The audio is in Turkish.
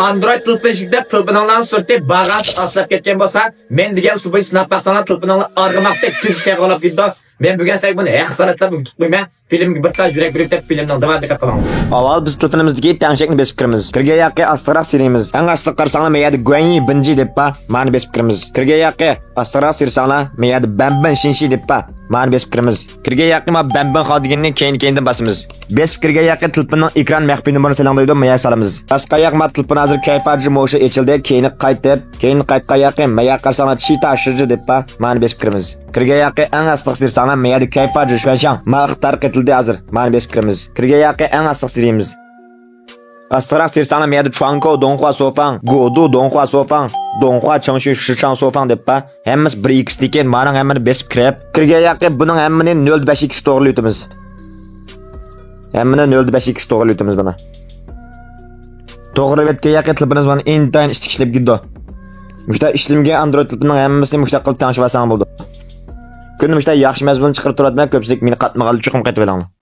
Android tilpinishida tilpininglarni surtib bag'asi aslab ketgan bo'lsa, men degan usulni sinab baqsanglar tilpininglar arg'imoqdek tez shag'alab ketdi. Men bugun sizga buni haqsoratlab o'tib qo'yman. Filmga bir ta yurak berib deb filmning davom diqqat qiling. Avval biz tilpinimizdagi tanshakni besib kiramiz. Kirga yaqi astaraq serimiz. Eng asli qarsanglar meyadi Guanyi binji deb pa, ma'ni besib kiramiz. Kirga yaqi astaraq sersanglar meyadi Bamban shinshi deb pa, ma'ni besib kiramiz. Kirga yaqi ma Bamban xodigini keyin-keyindan basimiz. Besib kirga yaqi tilpinning ekran maxfiy numarasini selanglaydi maya salamiz. Asqa yaq ma tilpin hozir kayfaji mo'sha echildi, keyin qaytib, keyin qaytqa yaqi maya qarsanglar chita shiji deb pa, ma'ni besib kiramiz. Kirga yaqi eng asli sersanglar meyadi kayfaji shunshang ma ixtar qitildi hozir, ma'ni besib kiramiz. Kirga yaqi eng asli serimiz. Astaraq sersanglar meyadi Chuanko Donghua Sofang, Godu Donghua Sofang, Donghua Changshu Shichang Sofang deb pa, hammasi 1x degan ma'ning hammani besib kirib, kirga yaqi buning hammani 0.5x to'g'rilayotimiz. Hammani 0.5x to'g'rilayotimiz buni. To'g'ri vetga yaqi tilpinimiz buni intayin ishlab giddo. Mushta ishlimga Android tilpining hammasini mushta qilib tanishib olsang bo'ldi. Kunni mushta yaxshi mazmun chiqarib turadigan ko'pchilik meni qatmagali chuqum qaytib olinglar.